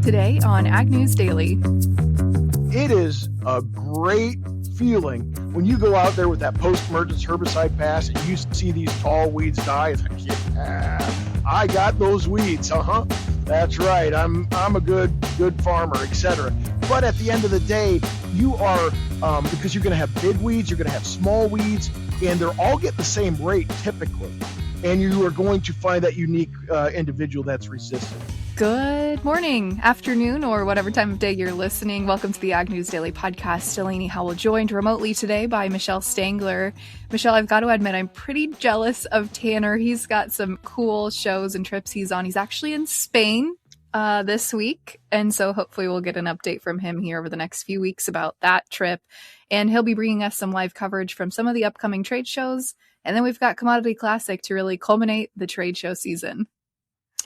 Today on Ag News Daily. It is a great feeling when you go out there with that post-emergence herbicide pass and you see these tall weeds die. It's like, yeah, I got those weeds. That's right. I'm a good farmer, etc. But at the end of the day, you are because you're going to have big weeds, you're going to have small weeds, and they're all get the same rate typically. And you are going to find that unique individual that's resistant. Good morning, afternoon, or whatever time of day you're listening. Welcome to the Ag News Daily podcast. Delaney Howell joined remotely today by Michelle Stangler. Michelle, I've got to admit, I'm pretty jealous of Tanner. He's got some cool shows and trips he's on. He's actually in Spain this week, and so hopefully we'll get an update from him here over the next few weeks about that trip. And he'll be bringing us some live coverage from some of the upcoming trade shows. And then we've got Commodity Classic to really culminate the trade show season.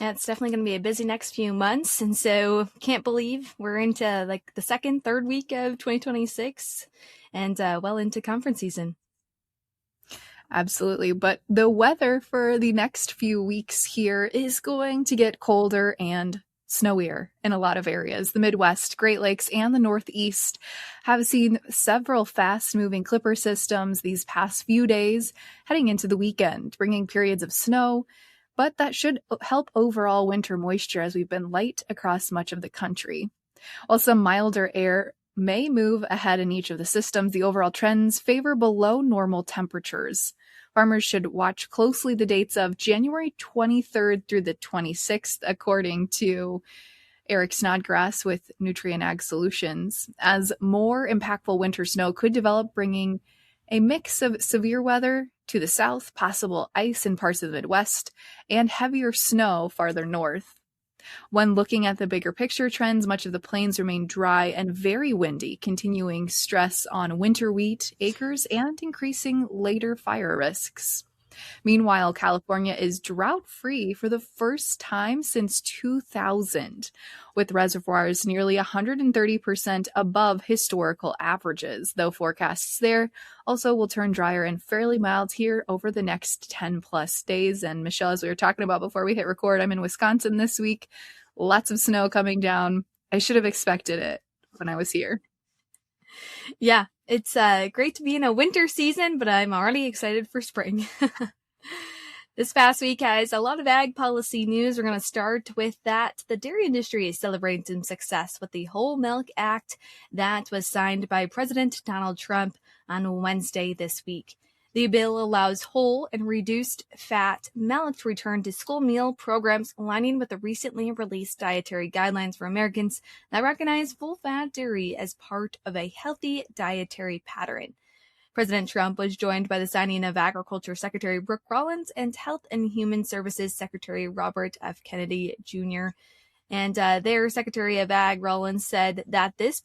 Yeah, it's definitely going to be a busy next few months. And so can't believe we're into like the second, third week of 2026 and well into conference season. Absolutely. But the weather for the next few weeks here is going to get colder and snowier in a lot of areas. The Midwest, Great Lakes, and the Northeast have seen several fast-moving clipper systems these past few days heading into the weekend, bringing periods of snow. But that should help overall winter moisture as we've been light across much of the country. While some milder air may move ahead in each of the systems, the overall trends favor below normal temperatures. Farmers should watch closely the dates of January 23rd through the 26th, according to Eric Snodgrass with Nutrient Ag Solutions, as more impactful winter snow could develop, bringing a mix of severe weather to the south, possible ice in parts of the Midwest, and heavier snow farther north. When looking at the bigger picture trends, much of the plains remain dry and very windy, continuing stress on winter wheat acres and increasing later fire risks. Meanwhile, California is drought-free for the first time since 2000, with reservoirs nearly 130% above historical averages, though forecasts there also will turn drier and fairly mild here over the next 10-plus days. And Michelle, as we were talking about before we hit record, I'm in Wisconsin this week. Lots of snow coming down. I should have expected it when I was here. Yeah. It's great to be in a winter season, but I'm already excited for spring. This past week has a lot of ag policy news. We're going to start with that. The dairy industry is celebrating some success with the Whole Milk Act that was signed by President Donald Trump on Wednesday this week. The bill allows whole and reduced fat milk to return to school meal programs, aligning with the recently released dietary guidelines for Americans that recognize full-fat dairy as part of a healthy dietary pattern. President Trump was joined by the signing of Agriculture Secretary Brooke Rollins and Health and Human Services Secretary Robert F. Kennedy Jr. And their Secretary of Ag, Rollins, said that this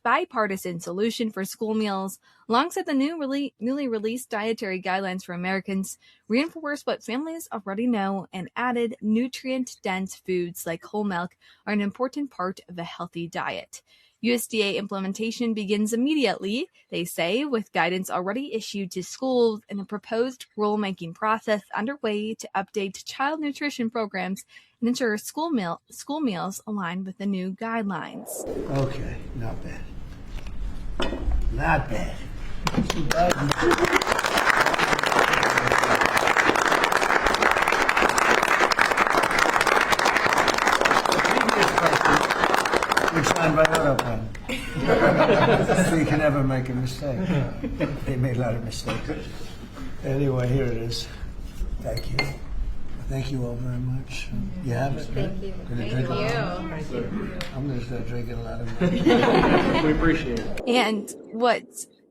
bipartisan solution for school meals, alongside the newly released dietary guidelines for Americans, reinforce what families already know and added nutrient-dense foods like whole milk are an important part of a healthy diet. USDA implementation begins immediately, they say, with guidance already issued to schools and a proposed rulemaking process underway to update child nutrition programs and ensure school meals align with the new guidelines. Okay, not bad. Not bad. It's signed by Autopilot. So you can never make a mistake. They made a lot of mistakes. Anyway, here it is. Thank you. Thank you all very much. You have it, right? Thank you. Thank you. I'm going to start drinking a lot of milk. We appreciate it. And what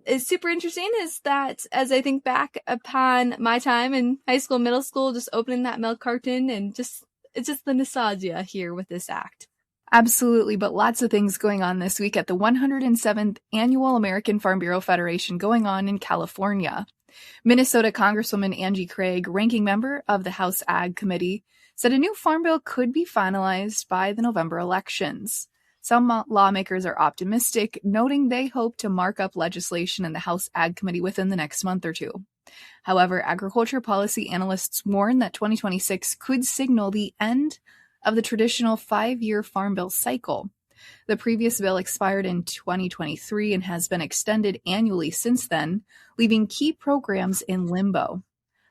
is super interesting is that as I think back upon my time in high school, middle school, just opening that milk carton and it's just the nostalgia here with this act. Absolutely, but lots of things going on this week at the 107th Annual American Farm Bureau Federation going on in California. Minnesota Congresswoman Angie Craig, ranking member of the House Ag Committee, said a new farm bill could be finalized by the November elections. Some lawmakers are optimistic, noting they hope to mark up legislation in the House Ag Committee within the next month or two. However, agriculture policy analysts warn that 2026 could signal the end of the traditional 5-year Farm Bill cycle. The previous bill expired in 2023 and has been extended annually since then, leaving key programs in limbo.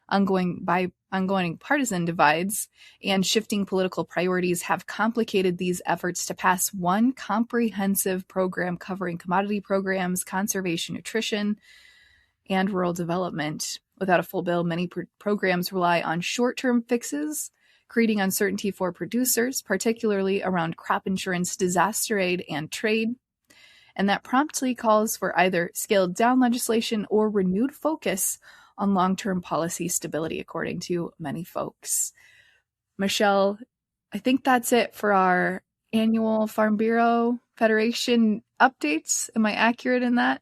Ongoing partisan divides and shifting political priorities have complicated these efforts to pass one comprehensive program covering commodity programs, conservation, nutrition, and rural development. Without a full bill, many programs rely on short-term fixes, creating uncertainty for producers, particularly around crop insurance, disaster aid, and trade. And that promptly calls for either scaled-down legislation or renewed focus on long-term policy stability, according to many folks. Michelle, I think that's it for our annual Farm Bureau Federation updates. Am I accurate in that?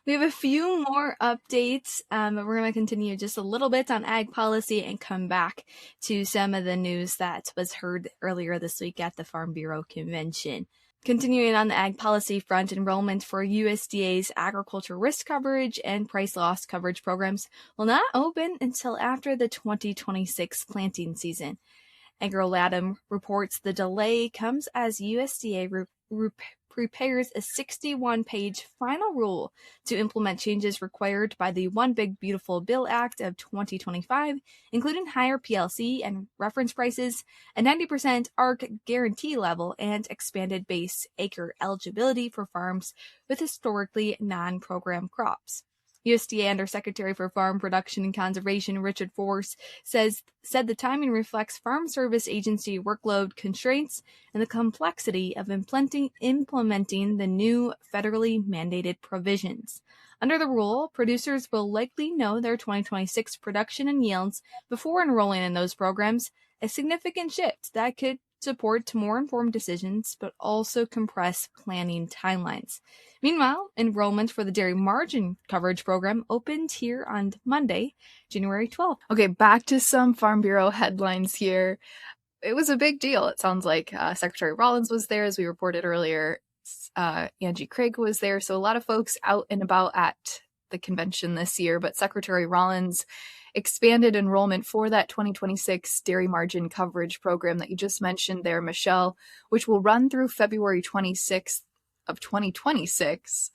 We have a few more updates, but we're going to continue just a little bit on ag policy and come back to some of the news that was heard earlier this week at the Farm Bureau Convention. Continuing on the ag policy front, enrollment for USDA's agriculture risk coverage and price loss coverage programs will not open until after the 2026 planting season. AgroLatam reports the delay comes as USDA prepares a 61-page final rule to implement changes required by the One Big Beautiful Bill Act of 2025, including higher PLC and reference prices, a 90% ARC guarantee level, and expanded base acre eligibility for farms with historically non-program crops. USDA Undersecretary for Farm Production and Conservation Richard Force said the timing reflects Farm Service Agency workload constraints and the complexity of implementing the new federally mandated provisions. Under the rule, producers will likely know their 2026 production and yields before enrolling in those programs, a significant shift that could support more informed decisions, but also compress planning timelines. Meanwhile, enrollment for the dairy margin coverage program opened here on Monday, January 12th. Okay, back to some Farm Bureau headlines here. It was a big deal, it sounds like. Secretary Rollins was there, as we reported earlier. Angie Craig was there, so a lot of folks out and about at the convention this year, but Secretary Rollins expanded enrollment for that 2026 dairy margin coverage program that you just mentioned there, Michelle, which will run through February 26th of 2026.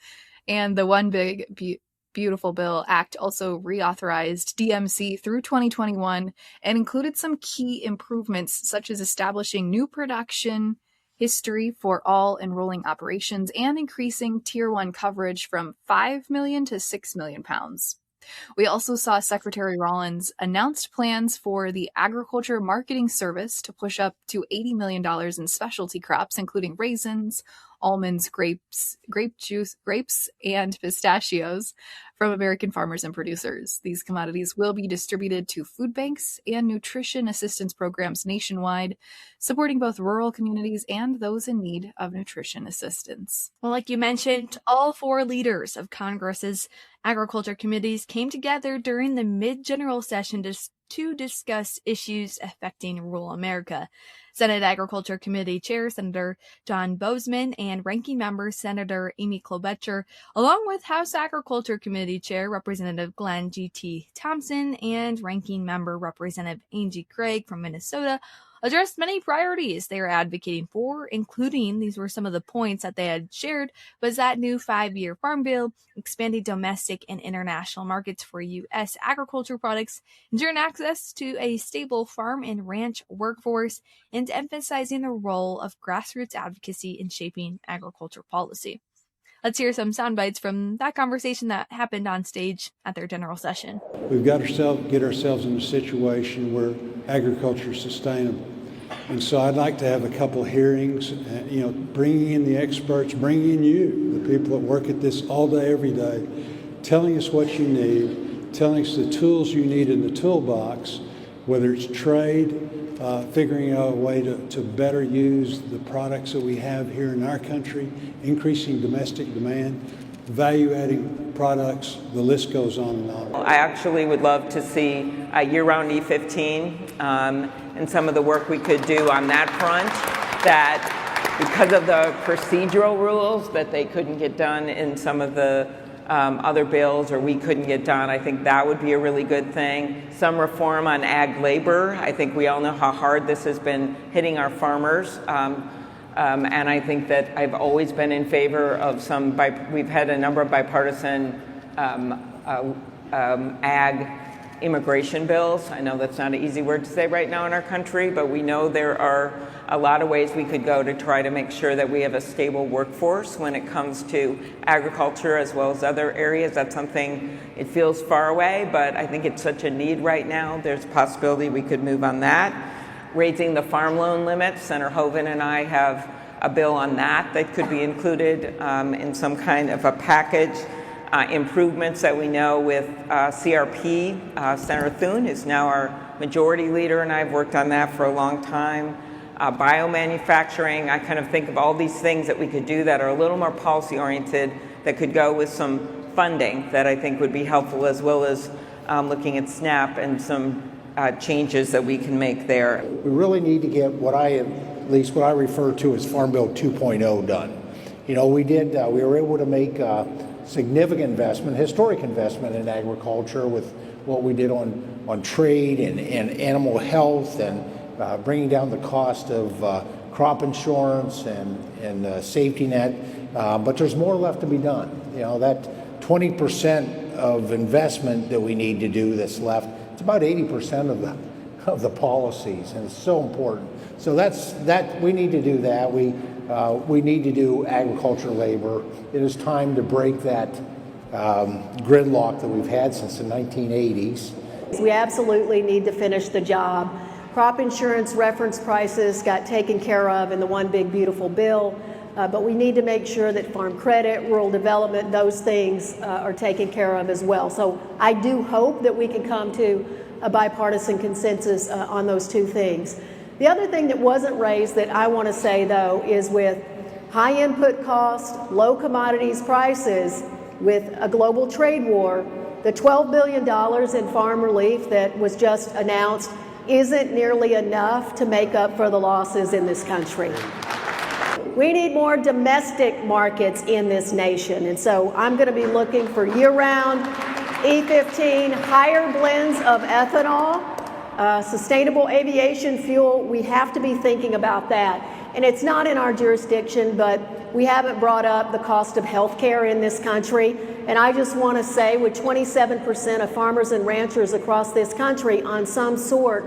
And the One Big Beautiful Bill Act also reauthorized DMC through 2021 and included some key improvements, such as establishing new production history for all enrolling operations and increasing Tier 1 coverage from 5 million to 6 million pounds. We also saw Secretary Rollins announced plans for the Agriculture Marketing Service to push up to $80 million in specialty crops, including raisins, almonds, grapes, grape juice, grapes, and pistachios from American farmers and producers. These commodities will be distributed to food banks and nutrition assistance programs nationwide, supporting both rural communities and those in need of nutrition assistance. Well, like you mentioned, all 4 leaders of Congress's agriculture committees came together during the mid-general session to discuss issues affecting rural America. Senate Agriculture Committee Chair Senator John Boozman and Ranking Member Senator Amy Klobuchar, along with House Agriculture Committee Chair Representative Glenn G.T. Thompson and Ranking Member Representative Angie Craig from Minnesota, addressed many priorities they are advocating for, including, these were some of the points that they had shared, was that new 5-year farm bill, expanding domestic and international markets for U.S. agriculture products, ensuring access to a stable farm and ranch workforce, and emphasizing the role of grassroots advocacy in shaping agriculture policy. Let's hear some sound bites from that conversation that happened on stage at their general session. We've got to get ourselves in a situation where agriculture is sustainable. And so I'd like to have a couple of hearings, bringing in the experts, bringing in you, the people that work at this all day, every day, telling us what you need, telling us the tools you need in the toolbox, whether it's trade, figuring out a way to better use the products that we have here in our country, increasing domestic demand, value-adding products, the list goes on and on. I actually would love to see a year-round E15 and some of the work we could do on that front, that because of the procedural rules that they couldn't get done in some of the other bills or we couldn't get done. I think that would be a really good thing. Some reform on ag labor. I think we all know how hard this has been hitting our farmers. And I think that I've always been in favor of we've had a number of bipartisan ag immigration bills. I know that's not an easy word to say right now in our country, but we know there are a lot of ways we could go to try to make sure that we have a stable workforce when it comes to agriculture as well as other areas. That's something, it feels far away, but I think it's such a need right now. There's a possibility we could move on that. Raising the farm loan limits, Senator Hoeven and I have a bill on that could be included in some kind of a package. Improvements that we know with CRP. Senator Thune is now our majority leader, and I've worked on that for a long time. Biomanufacturing, I kind of think of all these things that we could do that are a little more policy-oriented that could go with some funding that I think would be helpful, as well as looking at SNAP and some changes that we can make there. We really need to get what I refer to as Farm Bill 2.0 done. We were able to make significant investment, historic investment in agriculture with what we did on trade and animal health and bringing down the cost of crop insurance and safety net. But there's more left to be done. That 20% of investment that we need to do that's left, it's about 80% of the policies, and it's so important. So we need to do that. We need to do agriculture labor. It is time to break that gridlock that we've had since the 1980s. We absolutely need to finish the job. Crop insurance reference prices got taken care of in the One Big Beautiful Bill, but we need to make sure that farm credit, rural development, those things are taken care of as well. So I do hope that we can come to a bipartisan consensus on those two things. The other thing that wasn't raised that I want to say, though, is with high input costs, low commodities prices, with a global trade war, the $12 billion in farm relief that was just announced isn't nearly enough to make up for the losses in this country. We need more domestic markets in this nation, and so I'm going to be looking for year-round E15, higher blends of ethanol, sustainable aviation fuel. We have to be thinking about that. And it's not in our jurisdiction, but we haven't brought up the cost of health care in this country. And I just want to say, with 27% of farmers and ranchers across this country on some sort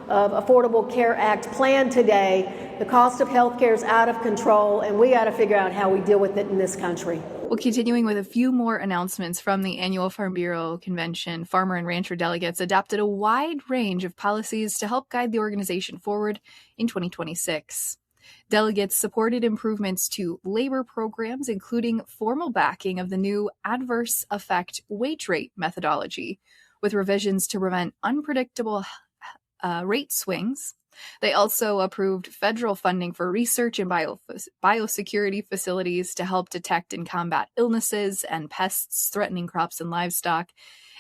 of Affordable Care Act plan today, the cost of health care is out of control, and we got to figure out how we deal with it in this country. Well, continuing with a few more announcements from the annual Farm Bureau Convention, farmer and rancher delegates adopted a wide range of policies to help guide the organization forward in 2026. Delegates supported improvements to labor programs, including formal backing of the new adverse effect wage rate methodology, with revisions to prevent unpredictable rate swings. They also approved federal funding for research and biosecurity facilities to help detect and combat illnesses and pests threatening crops and livestock,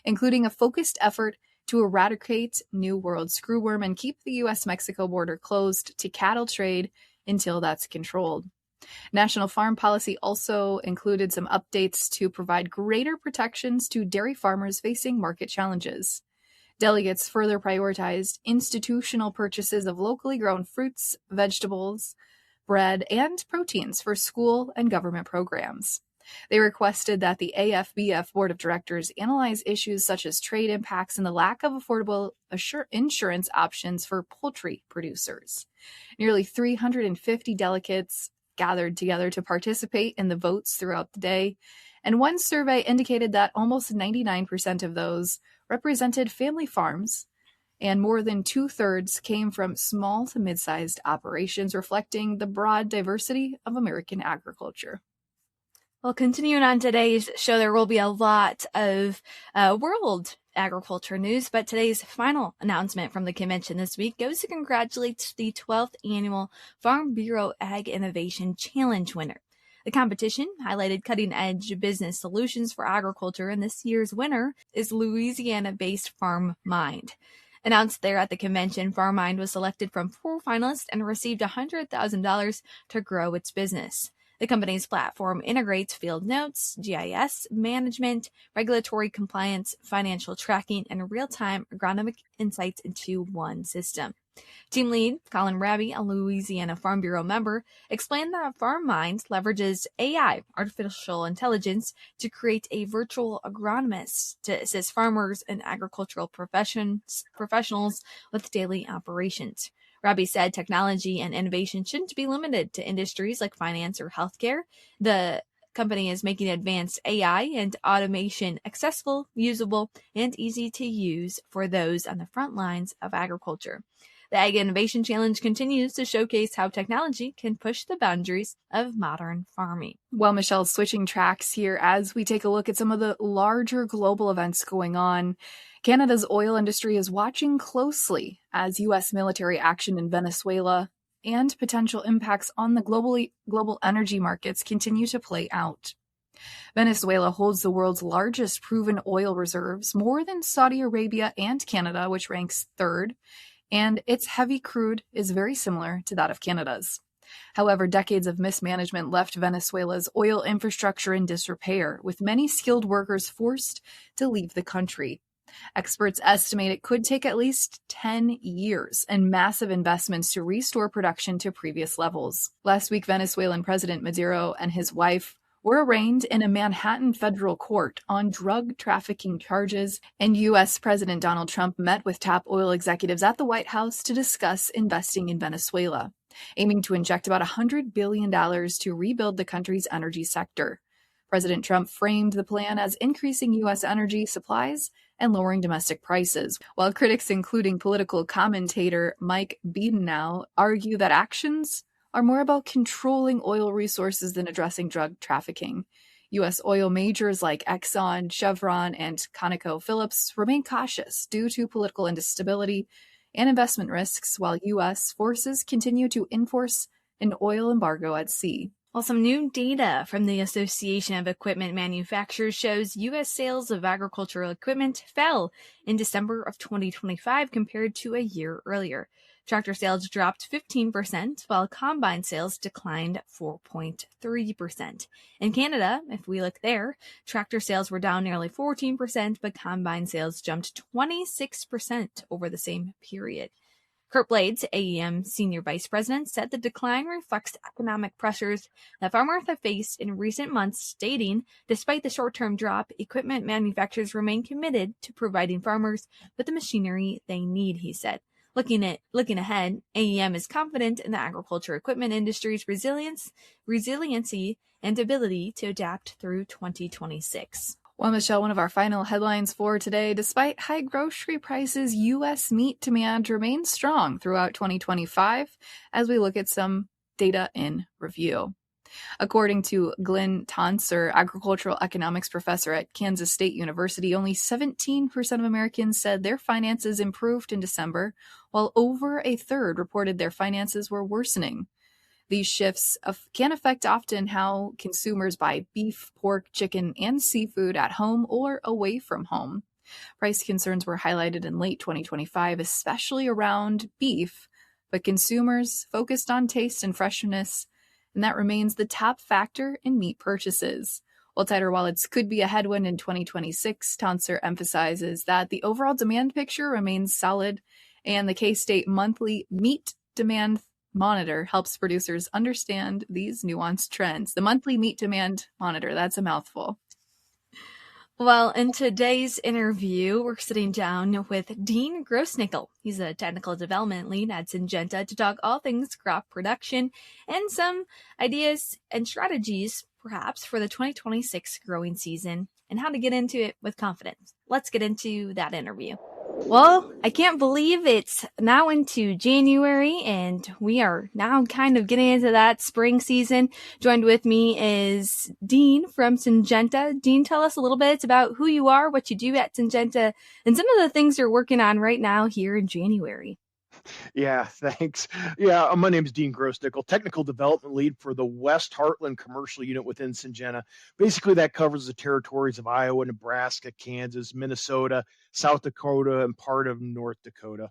including a focused effort to eradicate New World screwworm and keep the U.S.-Mexico border closed to cattle trade until that's controlled. National farm policy also included some updates to provide greater protections to dairy farmers facing market challenges. Delegates further prioritized institutional purchases of locally grown fruits, vegetables, bread, and proteins for school and government programs. They requested that the AFBF Board of Directors analyze issues such as trade impacts and the lack of affordable insurance options for poultry producers. Nearly 350 delegates gathered together to participate in the votes throughout the day, and one survey indicated that almost 99% of those represented family farms, and more than 2/3 came from small to mid-sized operations, reflecting the broad diversity of American agriculture. Well, continuing on today's show, there will be a lot of world agriculture news, but today's final announcement from the convention this week goes to congratulate the 12th annual Farm Bureau Ag Innovation Challenge winner. The competition highlighted cutting-edge business solutions for agriculture, and this year's winner is Louisiana-based FarmMind. Announced there at the convention, FarmMind was selected from 4 finalists and received $100,000 to grow its business. The company's platform integrates field notes, GIS management, regulatory compliance, financial tracking, and real-time agronomic insights into one system. Team lead Colin Raby, a Louisiana Farm Bureau member, explained that FarmMind leverages AI, artificial intelligence, to create a virtual agronomist to assist farmers and agricultural professionals with daily operations. Raby said technology and innovation shouldn't be limited to industries like finance or healthcare. The company is making advanced AI and automation accessible, usable, and easy to use for those on the front lines of agriculture. The Ag Innovation Challenge continues to showcase how technology can push the boundaries of modern farming. Well, Michelle, switching tracks here as we take a look at some of the larger global events going on. Canada's oil industry is watching closely as U.S. military action in Venezuela and potential impacts on the global energy markets continue to play out. Venezuela holds the world's largest proven oil reserves, more than Saudi Arabia and Canada, which ranks third, and its heavy crude is very similar to that of Canada's. However, decades of mismanagement left Venezuela's oil infrastructure in disrepair, with many skilled workers forced to leave the country. Experts estimate it could take at least 10 years and massive investments to restore production to previous levels. Last week, Venezuelan President Maduro and his wife were arraigned in a Manhattan federal court on drug trafficking charges, and U.S. President Donald Trump met with top oil executives at the White House to discuss investing in Venezuela, aiming to inject about $100 billion to rebuild the country's energy sector. President Trump framed the plan as increasing U.S. energy supplies and lowering domestic prices, while critics, including political commentator Mike Biedenau, argue that actions are more about controlling oil resources than addressing drug trafficking. U.S. oil majors like Exxon, Chevron, and ConocoPhillips remain cautious due to political instability and investment risks, while U.S. forces continue to enforce an oil embargo at sea. Well, some new data from the Association of Equipment Manufacturers shows U.S. sales of agricultural equipment fell in December of 2025 compared to a year earlier. Tractor sales dropped 15%, while combine sales declined 4.3%. In Canada, if we look there, tractor sales were down nearly 14%, but combine sales jumped 26% over the same period. Kurt Blades, AEM Senior Vice President, said the decline reflects economic pressures that farmers have faced in recent months, stating, despite the short-term drop, equipment manufacturers remain committed to providing farmers with the machinery they need, he said. Looking ahead, AEM is confident in the agriculture equipment industry's resiliency, and ability to adapt through 2026. Well, Michelle, one of our final headlines for today, despite high grocery prices, U.S. meat demand remains strong throughout 2025 as we look at some data in review. According to Glenn Tonser, agricultural economics professor at Kansas State University, only 17% of Americans said their finances improved in December, while over a third reported their finances were worsening. These shifts can affect often how consumers buy beef, pork, chicken, and seafood at home or away from home. Price concerns were highlighted in late 2025, especially around beef, but consumers focused on taste and freshness, and that remains the top factor in meat purchases. While tighter wallets could be a headwind in 2026, Tonser emphasizes that the overall demand picture remains solid, and the K-State monthly meat demand monitor helps producers understand these nuanced trends. The monthly meat demand monitor, that's a mouthful. Well, in today's interview, we're sitting down with Dean Grossnickle. He's a technical development lead at Syngenta to talk all things crop production and some ideas and strategies, perhaps, for the 2026 growing season and how to get into it with confidence. Let's get into that interview. Well, I can't believe it's now into January and we are now kind of getting into that spring season. Joined with me is Dean from Syngenta. Dean, tell us a little bit about who you are, what you do at Syngenta, and some of the things you're working on right now here in January. Yeah, thanks. Yeah, my name is Dean Grossnickle, technical development lead for the West Heartland commercial unit within Syngenta. Basically, that covers the territories of Iowa, Nebraska, Kansas, Minnesota, South Dakota, and part of North Dakota.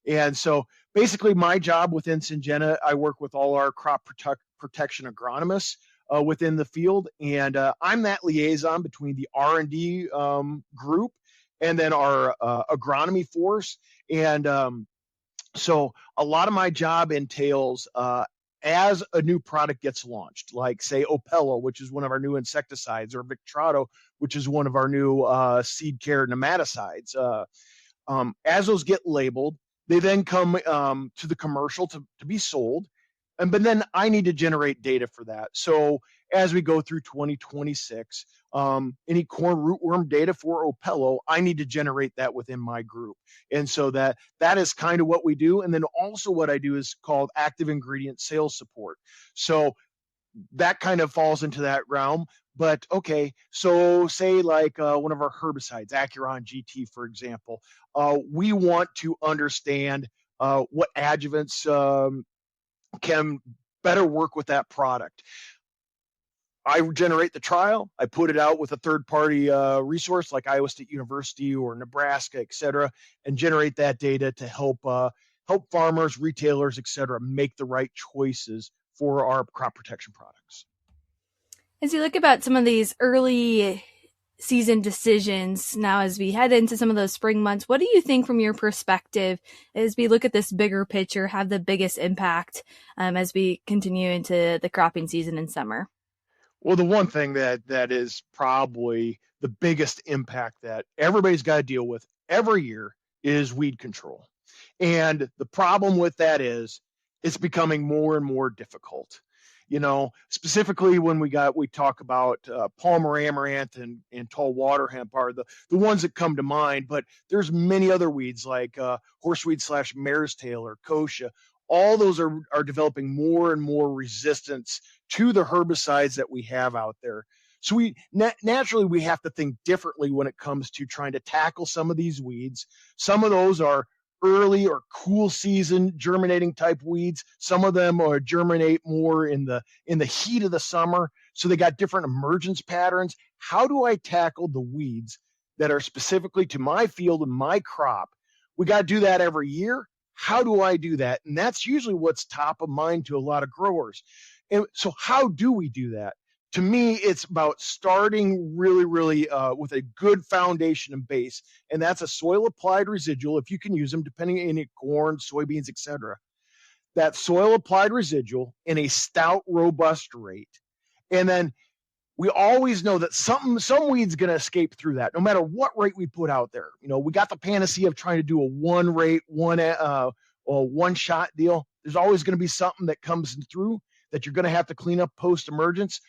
And so basically my job within Syngenta, I work with all our crop protection agronomists within the field. And I'm that liaison between the R&D group and then our agronomy force. And so a lot of my job entails as a new product gets launched, like say Opello, which is one of our new insecticides, or Victrato, which is one of our new seed care nematicides. As those get labeled, they then come to the commercial to be sold. But then I need to generate data for that. So as we go through 2026, any corn rootworm data for Opello, I need to generate that within my group. And so that is kind of what we do. And then also what I do is called active ingredient sales support. So that kind of falls into that realm. But okay, so say like one of our herbicides, Acuron GT, for example, we want to understand what adjuvants can better work with that product. I generate the trial, I put it out with a third-party resource like Iowa State University or Nebraska, et cetera, and generate that data to help farmers, retailers, et cetera, make the right choices for our crop protection products. As you look about some of these early season decisions now as we head into some of those spring months, what do you think from your perspective as we look at this bigger picture have the biggest impact as we continue into the cropping season in summer? Well, the one thing that is probably the biggest impact that everybody's got to deal with every year is weed control. And the problem with that is it's becoming more and more difficult. Specifically when we talk about Palmer amaranth and tall water hemp are the ones that come to mind, but there's many other weeds like horseweed / mare's tail or kochia. All those are developing more and more resistance to the herbicides that we have out there. So we naturally we have to think differently when it comes to trying to tackle some of these weeds. Some of those are early or cool season germinating type weeds. Some of them are germinate more in the heat of the summer. So they got different emergence patterns. How do I tackle the weeds that are specifically to my field and my crop? We got to do that every year. How do I do that? And that's usually what's top of mind to a lot of growers. And so how do we do that? To me, it's about starting really, really with a good foundation and base. And that's a soil applied residual, if you can use them, depending on any corn, soybeans, et cetera. That soil applied residual in a stout, robust rate. And then we always know that some weed's going to escape through that, no matter what rate we put out there. We got the panacea of trying to do a one rate, one shot deal. There's always going to be something that comes through that you're going to have to clean up post emergence.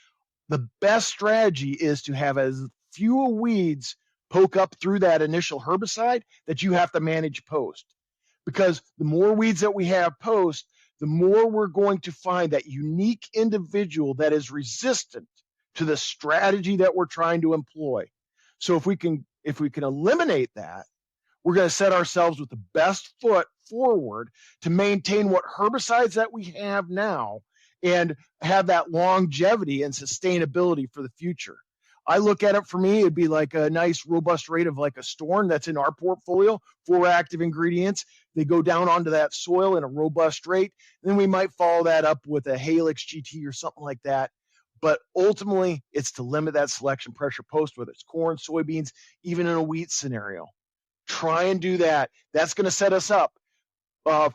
The best strategy is to have as few weeds poke up through that initial herbicide that you have to manage post. Because the more weeds that we have post, the more we're going to find that unique individual that is resistant to the strategy that we're trying to employ. So if we can eliminate that, we're going to set ourselves with the best foot forward to maintain what herbicides that we have now and have that longevity and sustainability for the future. I look at it, for me, it'd be like a nice robust rate of like a Storm that's in our portfolio, 4 active ingredients. They go down onto that soil in a robust rate. Then we might follow that up with a Halix GT or something like that. But ultimately, it's to limit that selection pressure post, whether it's corn, soybeans, even in a wheat scenario. Try and do that. That's going to set us up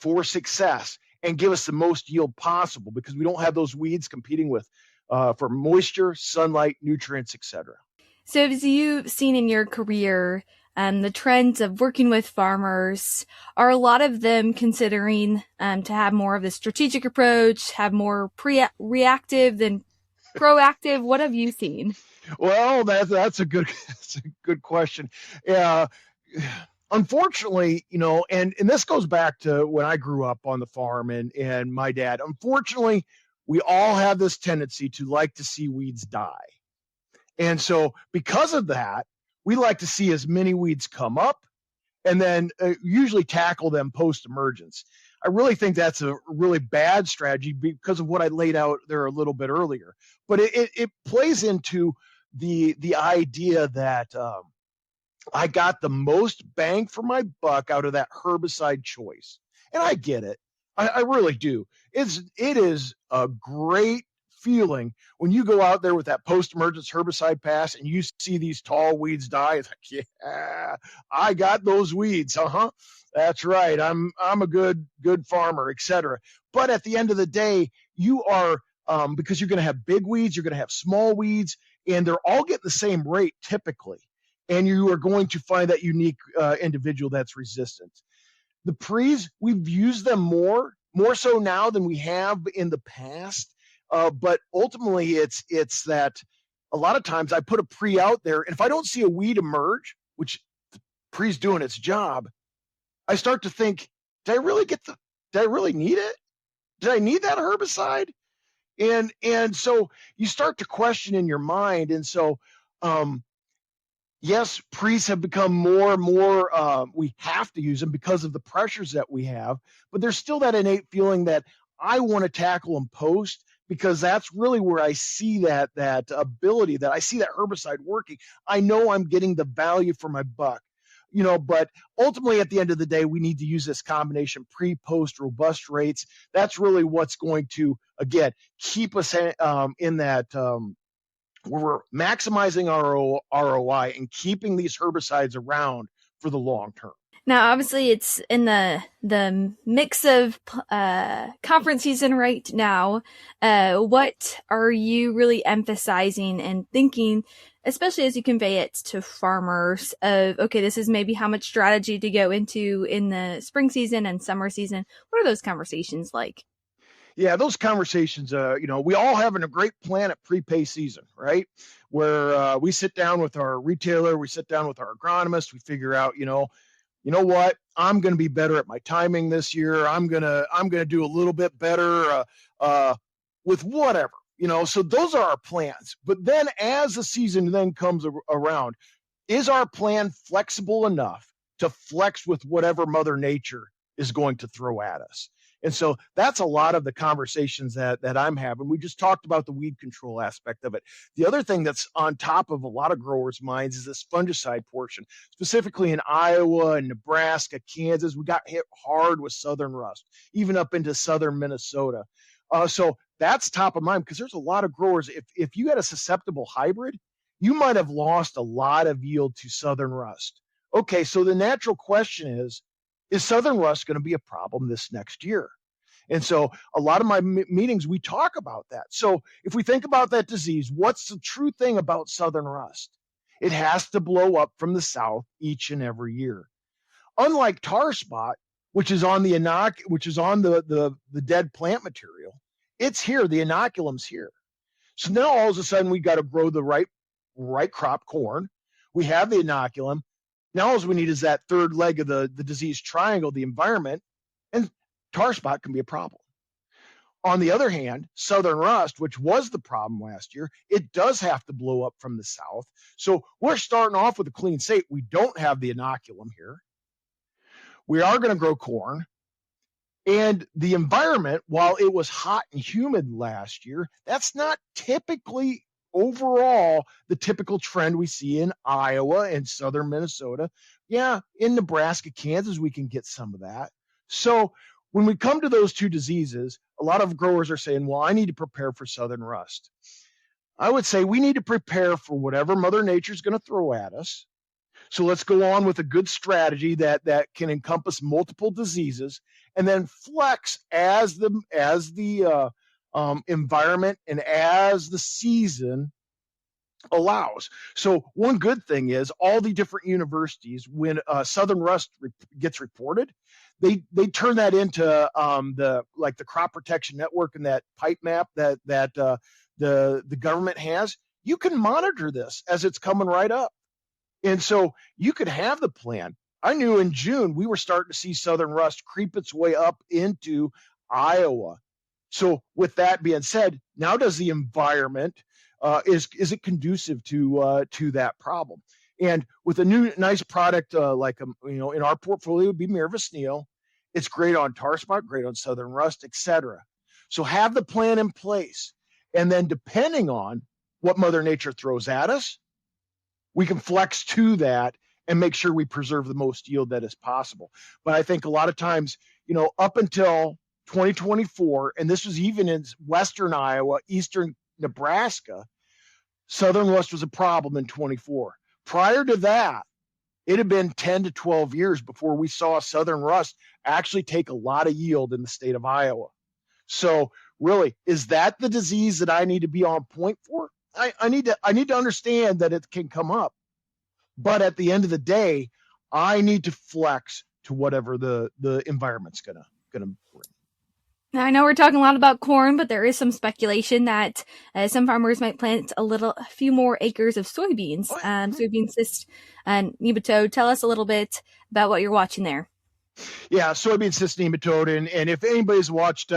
for success and give us the most yield possible, because we don't have those weeds competing with for moisture, sunlight, nutrients, etc. So as you've seen in your career, the trends of working with farmers, are a lot of them considering to have more of the strategic approach, have more reactive than proactive? What have you seen? Well, that's a good question. Unfortunately, and this goes back to when I grew up on the farm and my dad. Unfortunately, we all have this tendency to like to see weeds die. And so because of that, we like to see as many weeds come up and then usually tackle them post-emergence. I really think that's a really bad strategy because of what I laid out there a little bit earlier. But it plays into the idea that I got the most bang for my buck out of that herbicide choice. And I get it. I really do. It is a great feeling when you go out there with that post-emergence herbicide pass and you see these tall weeds die. It's like, yeah, I got those weeds. That's right. I'm a good farmer, etc. But at the end of the day, you are because you're going to have big weeds, you're going to have small weeds, and they're all getting the same rate typically. And you are going to find that unique individual that's resistant. The pre's, we've used them more so now than we have in the past. But ultimately, it's that a lot of times I put a pre out there, and if I don't see a weed emerge, which the pre's doing its job, I start to think, did I really need it? Did I need that herbicide? And so you start to question in your mind. And so, yes, pre's have become more and more, we have to use them because of the pressures that we have, but there's still that innate feeling that I want to tackle them post, because that's really where I see that ability, that I see that herbicide working. I know I'm getting the value for my buck, but ultimately at the end of the day, we need to use this combination pre-post robust rates. That's really what's going to, again, keep us in that, where we're maximizing our ROI and keeping these herbicides around for the long term. Now, obviously, it's in the mix of conference season right now. What are you really emphasizing and thinking, especially as you convey it to farmers, of, okay, this is maybe how much strategy to go into in the spring season and summer season? What are those conversations like? Yeah, those conversations, we all having a great plan at prepay season, right? Where we sit down with our retailer, we sit down with our agronomist, we figure out, you know what, I'm going to be better at my timing this year. I'm going to do a little bit better with whatever, so those are our plans. But then as the season then comes around, is our plan flexible enough to flex with whatever Mother Nature is going to throw at us? And so that's a lot of the conversations that I'm having. We just talked about the weed control aspect of it. The other thing that's on top of a lot of growers' minds is this fungicide portion, specifically in Iowa and Nebraska, Kansas. We got hit hard with southern rust, even up into southern Minnesota. So that's top of mind, because there's a lot of growers. If you had a susceptible hybrid, you might have lost a lot of yield to southern rust. Okay, so the natural question is southern rust going to be a problem this next year? And so a lot of my meetings, we talk about that. So if we think about that disease, what's the true thing about southern rust? It has to blow up from the south each and every year. Unlike tar spot, which is on the dead plant material, it's here. The inoculum's here. So now all of a sudden we got to grow the right crop corn. We have the inoculum. Now all we need is that third leg of the disease triangle, the environment, and tar spot can be a problem. On the other hand, southern rust, which was the problem last year, it does have to blow up from the south. So we're starting off with a clean slate. We don't have the inoculum here. We are going to grow corn. And the environment, while it was hot and humid last year, that's not typically overall the typical trend we see in Iowa and southern Minnesota. Yeah, in Nebraska, Kansas, we can get some of that. So when we come to those two diseases, a lot of growers are saying, well, I need to prepare for southern rust. I would say we need to prepare for whatever Mother Nature is going to throw at us. So let's go on with a good strategy that can encompass multiple diseases, and then flex as the environment and as the season allows. So one good thing is all the different universities, when southern rust gets reported, they turn that into the crop protection network and that pipe map that the government has. You can monitor this as it's coming right up. And so you could have the plan. I knew in June we were starting to see southern rust creep its way up into Iowa. So with that being said, now does the environment, is it conducive to that problem? And with a new nice product in our portfolio would be Mirvasneal. It's great on tar spot, great on southern rust, etc. So have the plan in place, and then depending on what Mother Nature throws at us, we can flex to that and make sure we preserve the most yield that is possible. But I think a lot of times, up until 2024, and this was even in western Iowa, eastern Nebraska, southern rust was a problem in 24. Prior to that, it had been 10 to 12 years before we saw southern rust actually take a lot of yield in the state of Iowa. So really, is that the disease that I need to be on point for? I need to understand that it can come up. But at the end of the day, I need to flex to whatever the environment's gonna bring. Now, I know we're talking a lot about corn, but there is some speculation that some farmers might plant a few more acres of soybeans, soybean cyst and nematode. Tell us a little bit about what you're watching there. Yeah, soybean cyst nematode, and if anybody's watched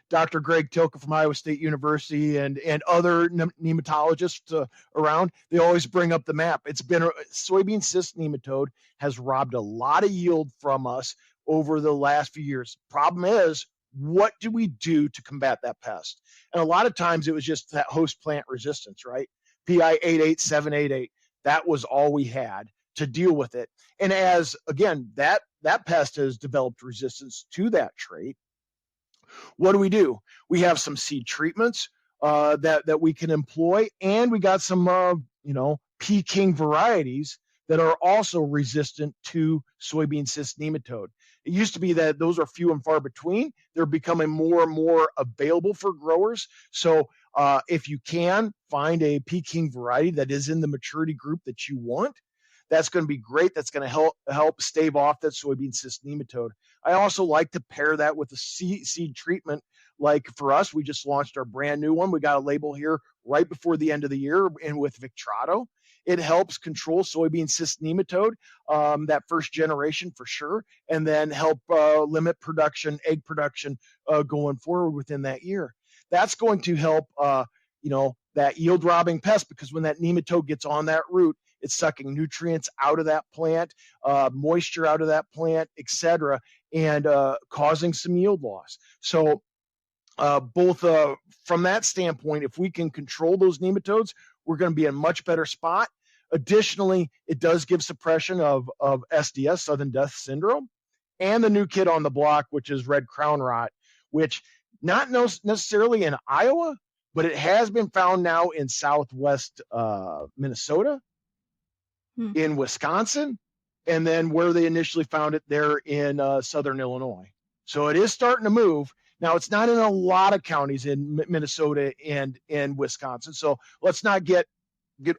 Dr. Greg Tilke from Iowa State University and other nematologists around, they always bring up the map. It's been soybean cyst nematode has robbed a lot of yield from us over the last few years. Problem is, what do we do to combat that pest? And a lot of times it was just that host plant resistance, right? PI 88788. That was all we had to deal with it. And as, again, that pest has developed resistance to that trait, what do? We have some seed treatments that we can employ, and we got some, Peking varieties that are also resistant to soybean cyst nematode. It used to be that those are few and far between. They're becoming more and more available for growers. So if you can find a Peking variety that is in the maturity group that you want, that's going to be great. That's going to help stave off that soybean cyst nematode. I also like to pair that with a seed treatment. Like for us, we just launched our brand new one. We got a label here right before the end of the year, and with Victrato. It helps control soybean cyst nematode, that first generation for sure, and then help limit egg production going forward within that year. That's going to help, that yield robbing pest, because when that nematode gets on that root, it's sucking nutrients out of that plant, moisture out of that plant, etc., and causing some yield loss. So both from that standpoint, if we can control those nematodes, we're going to be in a much better spot. Additionally, it does give suppression of SDS, Southern Death Syndrome, and the new kid on the block, which is red crown rot, which not necessarily in Iowa, but it has been found now in southwest Minnesota, in Wisconsin, and then where they initially found it there in southern Illinois. So it is starting to move. Now, it's not in a lot of counties in Minnesota and Wisconsin, so let's not get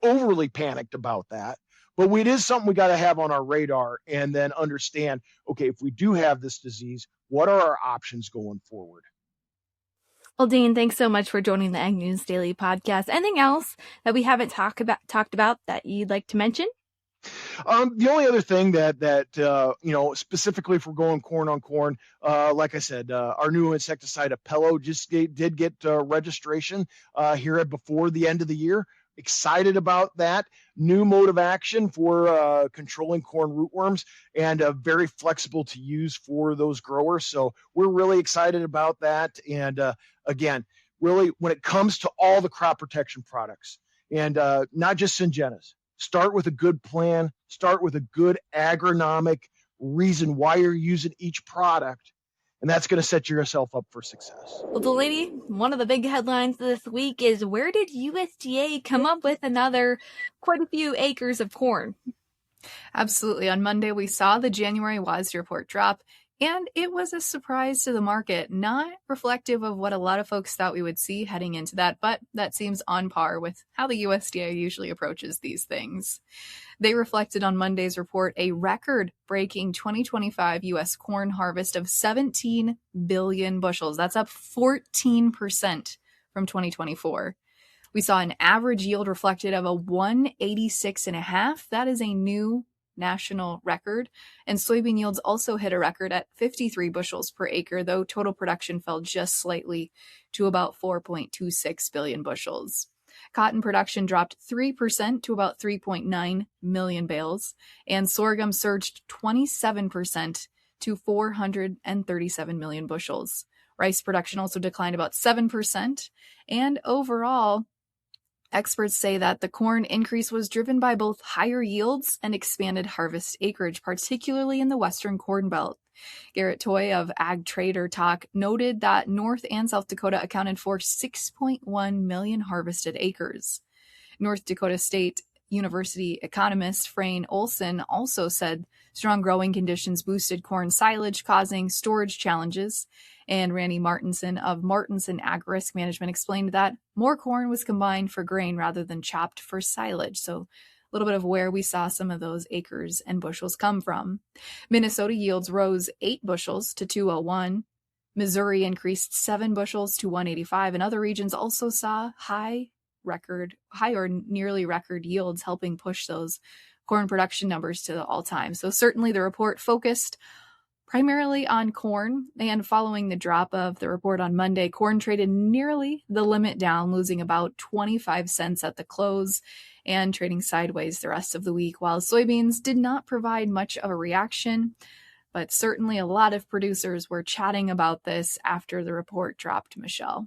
overly panicked about that. But it is something we got to have on our radar, and then understand, okay, if we do have this disease, what are our options going forward? Well, Dean, thanks so much for joining the Ag News Daily podcast. Anything else that we haven't talked about that you'd like to mention? The only other thing that specifically if we're going corn on corn, like I said, our new insecticide Apello just did get registration here before the end of the year. Excited about that new mode of action for controlling corn rootworms, and very flexible to use for those growers. So we're really excited about that. And again, really, when it comes to all the crop protection products, and not just Syngentas, start with a good plan, start with a good agronomic reason why you're using each product, and that's going to set yourself up for success. Well, Delaney, one of the big headlines this week is, where did USDA come up with quite a few acres of corn? Absolutely. On Monday, we saw the January WASDE report drop, and it was a surprise to the market, not reflective of what a lot of folks thought we would see heading into that, but that seems on par with how the USDA usually approaches these things. They reflected on Monday's report a record-breaking 2025 U.S. corn harvest of 17 billion bushels. That's up 14% from 2024. We saw an average yield reflected of a 186.5. That is a new national record. And soybean yields also hit a record at 53 bushels per acre, though total production fell just slightly to about 4.26 billion bushels. Cotton production dropped 3% to about 3.9 million bales, and sorghum surged 27% to 437 million bushels. Rice production also declined about 7%, and overall, experts say that the corn increase was driven by both higher yields and expanded harvest acreage, particularly in the Western Corn Belt. Garrett Toy of Ag Trader Talk noted that North and South Dakota accounted for 6.1 million harvested acres. North Dakota State University economist Frayne Olson also said strong growing conditions boosted corn silage, causing storage challenges. And Randy Martinson of Martinson Ag Risk Management explained that more corn was combined for grain rather than chopped for silage. So a little bit of where we saw some of those acres and bushels come from. Minnesota yields rose 8 bushels to 201. Missouri increased 7 bushels to 185, and other regions also saw high or nearly record yields, helping push those corn production numbers to the all-time. So certainly the report focused primarily on corn, and following the drop of the report on Monday, corn traded nearly the limit down, losing about 25 cents at the close and trading sideways the rest of the week, while soybeans did not provide much of a reaction. But certainly a lot of producers were chatting about this after the report dropped, Michelle.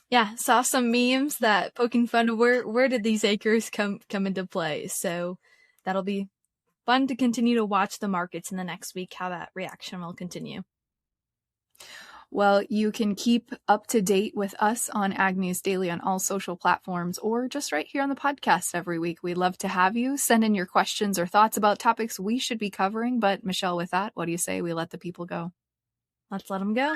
Yeah, saw some memes that poking fun of where did these acres come into play. So that'll be fun to continue to watch the markets in the next week, how that reaction will continue. Well, you can keep up to date with us on Ag News Daily on all social platforms, or just right here on the podcast every week. We'd love to have you send in your questions or thoughts about topics we should be covering. But Michelle, with that, what do you say we let the people go? Let's let them go.